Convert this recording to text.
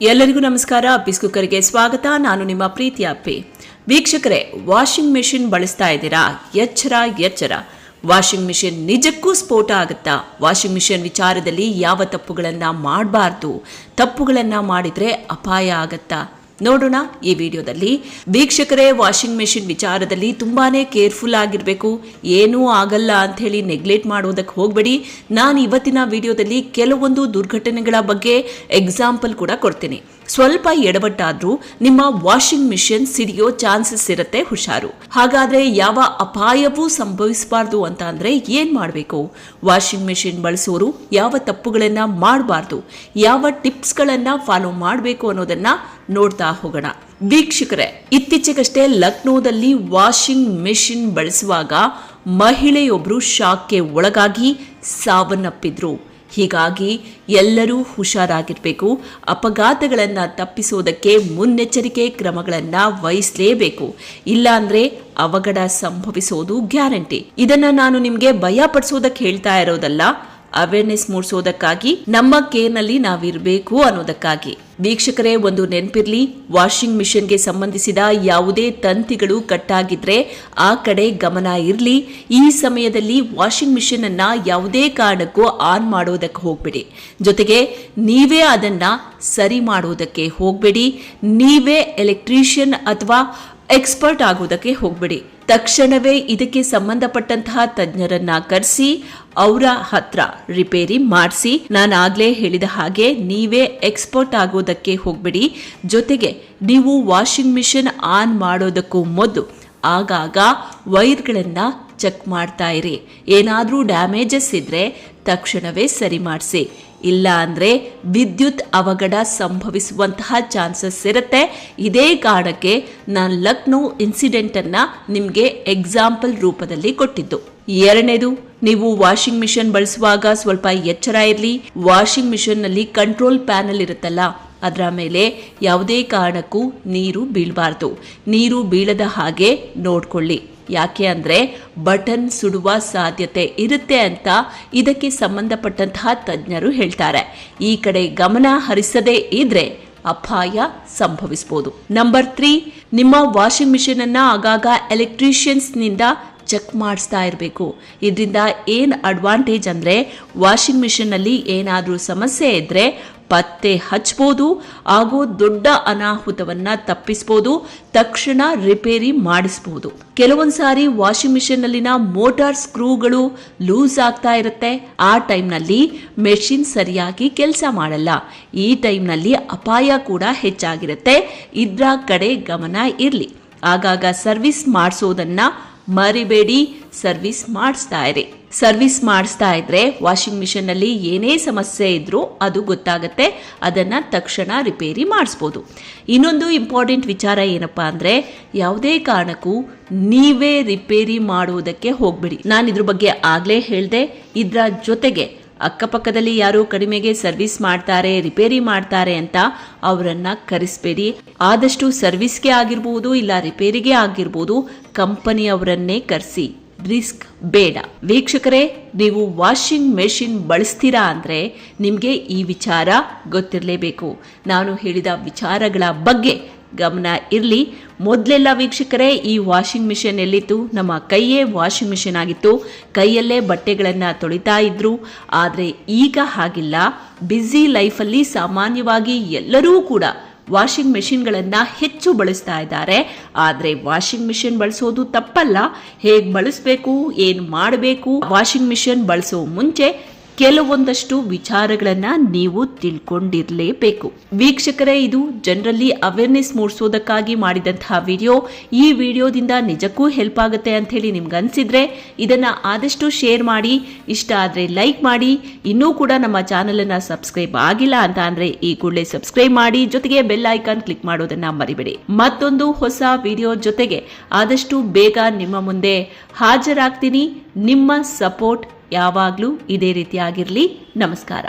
ಎಲ್ಲರಿಗೂ ನಮಸ್ಕಾರ. ಅಪ್ಪಿಸ್ ಕುಕ್ಕರ್ಗೆ ಸ್ವಾಗತ. ನಾನು ನಿಮ್ಮ ಪ್ರೀತಿಯ ಅಪ್ಪಿ. ವೀಕ್ಷಕರೇ, ವಾಷಿಂಗ್ ಮೆಷಿನ್ ಬಳಸ್ತಾ ಇದ್ದೀರಾ? ಎಚ್ಚರ. ವಾಷಿಂಗ್ ಮೆಷಿನ್ ನಿಜಕ್ಕೂ ಸ್ಫೋಟ ಆಗುತ್ತಾ? ವಾಷಿಂಗ್ ಮೆಷಿನ್ ವಿಚಾರದಲ್ಲಿ ಯಾವ ತಪ್ಪುಗಳನ್ನು ಮಾಡಬಾರ್ದು, ತಪ್ಪುಗಳನ್ನು ಮಾಡಿದ್ರೆ ಅಪಾಯ ಆಗತ್ತಾ ನೋಡೋಣ ಈ ವಿಡಿಯೋದಲ್ಲಿ. ವೀಕ್ಷಕರೇ, ವಾಷಿಂಗ್ ಮೆಷಿನ್ ವಿಚಾರದಲ್ಲಿ ತುಂಬಾನೇ ಕೇರ್ಫುಲ್ ಆಗಿರಬೇಕು. ಏನೂ ಆಗಲ್ಲ ಅಂತ ಹೇಳಿ ನೆಗ್ಲೆಕ್ಟ್ ಮಾಡೋದಕ್ಕೆ ಹೋಗಬೇಡಿ. ನಾನು ಇವತ್ತಿನ ವಿಡಿಯೋದಲ್ಲಿ ಕೆಲವೊಂದು ದುರ್ಘಟನೆಗಳ ಬಗ್ಗೆ ಎಕ್ಸಾಂಪಲ್ ಕೂಡ ಕೊಡ್ತೀನಿ. ಸ್ವಲ್ಪ ಎಡವಟ್ಟಾದ್ರೂ ನಿಮ್ಮ ವಾಷಿಂಗ್ ಮಿಷಿನ್ ಸಿಡಿಯೋ ಚಾನ್ಸಸ್ ಇರುತ್ತೆ, ಹುಷಾರು. ಹಾಗಾದ್ರೆ ಯಾವ ಅಪಾಯವೂ ಸಂಭವಿಸಬಾರ್ದು ಅಂತ ಅಂದ್ರೆ ಏನ್ ಮಾಡಬೇಕು? ವಾಷಿಂಗ್ ಮಿಷಿನ್ ಬಳಸೋರು ಯಾವ ತಪ್ಪುಗಳನ್ನ ಮಾಡಬಾರ್ದು, ಯಾವ ಟಿಪ್ಸ್ ಗಳನ್ನ ಫಾಲೋ ಮಾಡಬೇಕು ಅನ್ನೋದನ್ನ ನೋಡ್ತಾ ಹೋಗೋಣ. ವೀಕ್ಷಕರೇ, ಇತ್ತೀಚೆಗಷ್ಟೇ ಲಕ್ನೋದಲ್ಲಿ ವಾಷಿಂಗ್ ಮೆಷಿನ್ ಬಳಸುವಾಗ ಮಹಿಳೆಯೊಬ್ರು ಶಾಕ್ಗೆ ಒಳಗಾಗಿ ಸಾವನ್ನಪ್ಪಿದ್ರು. ಹೀಗಾಗಿ ಎಲ್ಲರೂ ಹುಷಾರಾಗಿರಬೇಕು. ಅಪಘಾತಗಳನ್ನು ತಪ್ಪಿಸೋದಕ್ಕೆ ಮುನ್ನೆಚ್ಚರಿಕೆ ಕ್ರಮಗಳನ್ನು ವಹಿಸಲೇಬೇಕು. ಇಲ್ಲಾಂದ್ರೆ ಅವಘಡ ಸಂಭವಿಸೋದು ಗ್ಯಾರಂಟಿ. ಇದನ್ನ ನಾನು ನಿಮ್ಗೆ ಭಯ ಪಡಿಸೋದಕ್ಕೆ ಹೇಳ್ತಾ ಇರೋದಲ್ಲ, ಅವೇರ್ನೆಸ್ ಮೂಡಿಸೋದಕ್ಕಾಗಿ, ನಮ್ಮ ಕೇರ್ನಲ್ಲಿ ನಾವಿರಬೇಕು ಅನ್ನೋದಕ್ಕಾಗಿ. ವೀಕ್ಷಕರೇ, ಒಂದು ನೆನಪಿರ್ಲಿ, ವಾಷಿಂಗ್ ಮಿಷನ್ಗೆ ಸಂಬಂಧಿಸಿದ ಯಾವುದೇ ತಂತಿಗಳು ಕಟ್ಟಾಗಿದ್ರೆ ಆ ಕಡೆ ಗಮನ ಇರಲಿ. ಈ ಸಮಯದಲ್ಲಿ ವಾಷಿಂಗ್ ಮಿಷನ್ ಅನ್ನ ಯಾವುದೇ ಕಾರಣಕ್ಕೂ ಆನ್ ಮಾಡೋದಕ್ಕೆ ಹೋಗ್ಬೇಡಿ. ಜೊತೆಗೆ ನೀವೇ ಅದನ್ನ ಸರಿ ಮಾಡೋದಕ್ಕೆ ಹೋಗ್ಬೇಡಿ. ನೀವೇ ಎಲೆಕ್ಟ್ರಿಷಿಯನ್ ಅಥವಾ ಎಕ್ಸ್ಪರ್ಟ್ ಆಗೋದಕ್ಕೆ ಹೋಗ್ಬೇಡಿ. ತಕ್ಷಣವೇ ಇದಕ್ಕೆ ಸಂಬಂಧಪಟ್ಟಂತಹ ತಜ್ಞರನ್ನ ಕರೆಸಿ ಅವರ ಹತ್ರ ರಿಪೇರಿ ಮಾಡಿಸಿ. ನಾನು ಆಗ್ಲೇ ಹೇಳಿದ ಹಾಗೆ ನೀವೇ ಎಕ್ಸ್ಪರ್ಟ್ ಆಗೋದಕ್ಕೆ ಹೋಗ್ಬೇಡಿ. ಜೊತೆಗೆ ನೀವು ವಾಷಿಂಗ್ ಮಿಷಿನ್ ಆನ್ ಮಾಡೋದಕ್ಕೂ ಮೊದಲು ಆಗಾಗ ವೈರ್ಗಳನ್ನ ಚೆಕ್ ಮಾಡ್ತಾ ಇರಿ. ಏನಾದ್ರೂ ಡ್ಯಾಮೇಜಸ್ ಇದ್ರೆ ತಕ್ಷಣವೇ ಸರಿ ಮಾಡಿಸಿ. ಇಲ್ಲ ಅಂದ್ರೆ ವಿದ್ಯುತ್ ಅವಘಡ ಸಂಭವಿಸುವಂತಹ ಚಾನ್ಸಸ್ ಇರುತ್ತೆ. ಇದೇ ಕಾರಣಕ್ಕೆ ನಾನು ಲಕ್ನೋ ಇನ್ಸಿಡೆಂಟ್ ಅನ್ನ ನಿಮ್ಗೆ ಎಕ್ಸಾಂಪಲ್ ರೂಪದಲ್ಲಿ ಕೊಟ್ಟಿದ್ದು. ಎರಡನೇದು, ನೀವು ವಾಷಿಂಗ್ ಮಿಷಿನ್ ಬಳಸುವಾಗ ಸ್ವಲ್ಪ ಎಚ್ಚರ ಇರಲಿ. ವಾಷಿಂಗ್ ಮಿಷಿನ್ ನಲ್ಲಿ ಕಂಟ್ರೋಲ್ ಪ್ಯಾನಲ್ ಇರುತ್ತಲ್ಲ, ಅದರ ಮೇಲೆ ಯಾವುದೇ ಕಾರಣಕ್ಕೂ ನೀರು ಬೀಳಬಾರ್ದು. ನೀರು ಬೀಳದ ಹಾಗೆ ನೋಡ್ಕೊಳ್ಳಿ. ಯಾಕೆ ಅಂದ್ರೆ ಬಟನ್ ಸುಡುವ ಸಾಧ್ಯತೆ ಇರುತ್ತೆ ಅಂತ ಇದಕ್ಕೆ ಸಂಬಂಧಪಟ್ಟಂತಹ ತಜ್ಞರು ಹೇಳ್ತಾರೆ. ಈ ಕಡೆ ಗಮನ ಹರಿಸದೇ ಇದ್ರೆ ಅಪಾಯ ಸಂಭವಿಸಬಹುದು. ನಂಬರ್ 3, ನಿಮ್ಮ ವಾಷಿಂಗ್ ಮಿಷಿನ್ ಅನ್ನ ಆಗಾಗ ಎಲೆಕ್ಟ್ರಿಷಿಯನ್ಸ್ ನಿಂದ ಚೆಕ್ ಮಾಡಿಸ್ತಾ ಇರಬೇಕು. ಇದರಿಂದ ಏನ್ ಅಡ್ವಾಂಟೇಜ್ ಅಂದ್ರೆ ವಾಷಿಂಗ್ ಮಿಷಿನ್ ನಲ್ಲಿ ಏನಾದ್ರೂ ಸಮಸ್ಯೆ ಇದ್ರೆ ಪತ್ತೆ ಹಚ್ಚಬಹುದು, ಹಾಗೂ ದೊಡ್ಡ ಅನಾಹುತವನ್ನ ತಪ್ಪಿಸಬಹುದು. ತಕ್ಷಣ ರಿಪೇರಿ ಮಾಡಿಸಬಹುದು. ಕೆಲವೊಂದ್ ಸಾರಿ ವಾಷಿಂಗ್ ಮಿಷಿನ್ ನಲ್ಲಿನ ಮೋಟಾರ್ ಸ್ಕ್ರೂಗಳು ಲೂಸ್ ಆಗ್ತಾ ಇರುತ್ತೆ. ಆ ಟೈಮ್ ನಲ್ಲಿ ಮೆಷಿನ್ ಸರಿಯಾಗಿ ಕೆಲಸ ಮಾಡಲ್ಲ. ಈ ಟೈಮ್ ನಲ್ಲಿ ಅಪಾಯ ಕೂಡ ಹೆಚ್ಚಾಗಿರುತ್ತೆ. ಇದ್ರ ಕಡೆ ಗಮನ ಇರ್ಲಿ. ಆಗಾಗ ಸರ್ವಿಸ್ ಮಾಡಿಸೋದನ್ನ ಮರಿಬೇಡಿ. ಸರ್ವಿಸ್ ಮಾಡಿಸ್ತಾ ಇರಿ. ಸರ್ವಿಸ್ ಮಾಡಿಸ್ತಾ ಇದ್ರೆ ವಾಷಿಂಗ್ ಮಿಷಿನ್ ನಲ್ಲಿ ಏನೇ ಸಮಸ್ಯೆ ಇದ್ರೂ ಅದು ಗೊತ್ತಾಗತ್ತೆ. ಅದನ್ನ ತಕ್ಷಣ ರಿಪೇರಿ ಮಾಡಿಸ್ಬೋದು. ಇನ್ನೊಂದು ಇಂಪಾರ್ಟೆಂಟ್ ವಿಚಾರ ಏನಪ್ಪಾ ಅಂದ್ರೆ, ಯಾವುದೇ ಕಾರಣಕ್ಕೂ ನೀವೇ ರಿಪೇರಿ ಮಾಡುವುದಕ್ಕೆ ಹೋಗ್ಬೇಡಿ. ನಾನು ಇದ್ರ ಬಗ್ಗೆ ಆಗ್ಲೇ ಹೇಳ್ದೆ. ಇದ್ರ ಜೊತೆಗೆ ಅಕ್ಕಪಕ್ಕದಲ್ಲಿ ಯಾರು ಕಡಿಮೆಗೆ ಸರ್ವಿಸ್ ಮಾಡ್ತಾರೆ, ರಿಪೇರಿ ಮಾಡ್ತಾರೆ ಅಂತ ಅವರನ್ನ ಕರೆಸಬೇಡಿ. ಆದಷ್ಟು ಸರ್ವಿಸ್ಗೆ ಆಗಿರ್ಬೋದು ಇಲ್ಲ ರಿಪೇರಿಗೆ ಆಗಿರ್ಬೋದು ಕಂಪನಿಯವರನ್ನೇ ಕರೆಸಿ. ರಿಸ್ಕ್ ಬೇಡ. ವೀಕ್ಷಕರೇ, ನೀವು ವಾಷಿಂಗ್ ಮೆಷಿನ್ ಬಳಸ್ತೀರಾ ಅಂದ್ರೆ ನಿಮ್ಗೆ ಈ ವಿಚಾರ ಗೊತ್ತಿರಲೇಬೇಕು. ನಾನು ಹೇಳಿದ ವಿಚಾರಗಳ ಬಗ್ಗೆ ಗಮನ ಇರ್ಲಿ. ಮೊದಲೆಲ್ಲ ವೀಕ್ಷಕರೇ, ಈ ವಾಷಿಂಗ್ ಮಿಷಿನ್ ಎಲ್ಲಿತ್ತು? ನಮ್ಮ ಕೈಯೇ ವಾಷಿಂಗ್ ಮಿಷಿನ್ ಆಗಿತ್ತು. ಕೈಯಲ್ಲೇ ಬಟ್ಟೆಗಳನ್ನ ತೊಳಿತಾ ಇದ್ರು. ಆದ್ರೆ ಈಗ ಹಾಗಿಲ್ಲ. ಬ್ಯುಸಿ ಲೈಫಲ್ಲಿ ಸಾಮಾನ್ಯವಾಗಿ ಎಲ್ಲರೂ ಕೂಡ ವಾಷಿಂಗ್ ಮೆಷಿನ್ಗಳನ್ನ ಹೆಚ್ಚು ಬಳಸ್ತಾ ಇದ್ದಾರೆ. ಆದ್ರೆ ವಾಷಿಂಗ್ ಮಿಷಿನ್ ಬಳಸೋದು ತಪ್ಪಲ್ಲ. ಹೇಗ್ ಬಳಸಬೇಕು, ಏನ್ ಮಾಡಬೇಕು, ವಾಷಿಂಗ್ ಮಿಷಿನ್ ಬಳಸೋ ಮುಂಚೆ ಕೆಲವೊಂದಷ್ಟು ವಿಚಾರಗಳನ್ನ ನೀವು ತಿಳ್ಕೊಂಡಿರ್ಲೇಬೇಕು. ವೀಕ್ಷಕರೇ, ಇದು ಜನರಲ್ಲಿ ಅವೇರ್ನೆಸ್ ಮೂಡಿಸೋದಕ್ಕಾಗಿ ಮಾಡಿದಂತಹ ವಿಡಿಯೋ. ಈ ವಿಡಿಯೋದಿಂದ ನಿಜಕ್ಕೂ ಹೆಲ್ಪ್ ಆಗುತ್ತೆ ಅಂತ ಹೇಳಿ ನಿಮ್ಗೆ ಅನ್ಸಿದ್ರೆ ಇದನ್ನ ಆದಷ್ಟು ಶೇರ್ ಮಾಡಿ. ಇಷ್ಟ ಆದ್ರೆ ಲೈಕ್ ಮಾಡಿ. ಇನ್ನೂ ಕೂಡ ನಮ್ಮ ಚಾನೆಲ್ ಅನ್ನ ಸಬ್ಸ್ಕ್ರೈಬ್ ಆಗಿಲ್ಲ ಅಂತ ಅಂದ್ರೆ ಈ ಕೂಡಲೇ ಸಬ್ಸ್ಕ್ರೈಬ್ ಮಾಡಿ. ಜೊತೆಗೆ ಬೆಲ್ ಐಕಾನ್ ಕ್ಲಿಕ್ ಮಾಡೋದನ್ನ ಮರಿಬೇಡಿ. ಮತ್ತೊಂದು ಹೊಸ ವಿಡಿಯೋ ಜೊತೆಗೆ ಆದಷ್ಟು ಬೇಗ ನಿಮ್ಮ ಮುಂದೆ ಹಾಜರಾಗ್ತೀನಿ. ನಿಮ್ಮ ಸಪೋರ್ಟ್ ಯಾವಾಗ್ಲೂ ಇದೇ ರೀತಿಯಾಗಿರ್ಲಿ. ನಮಸ್ಕಾರ.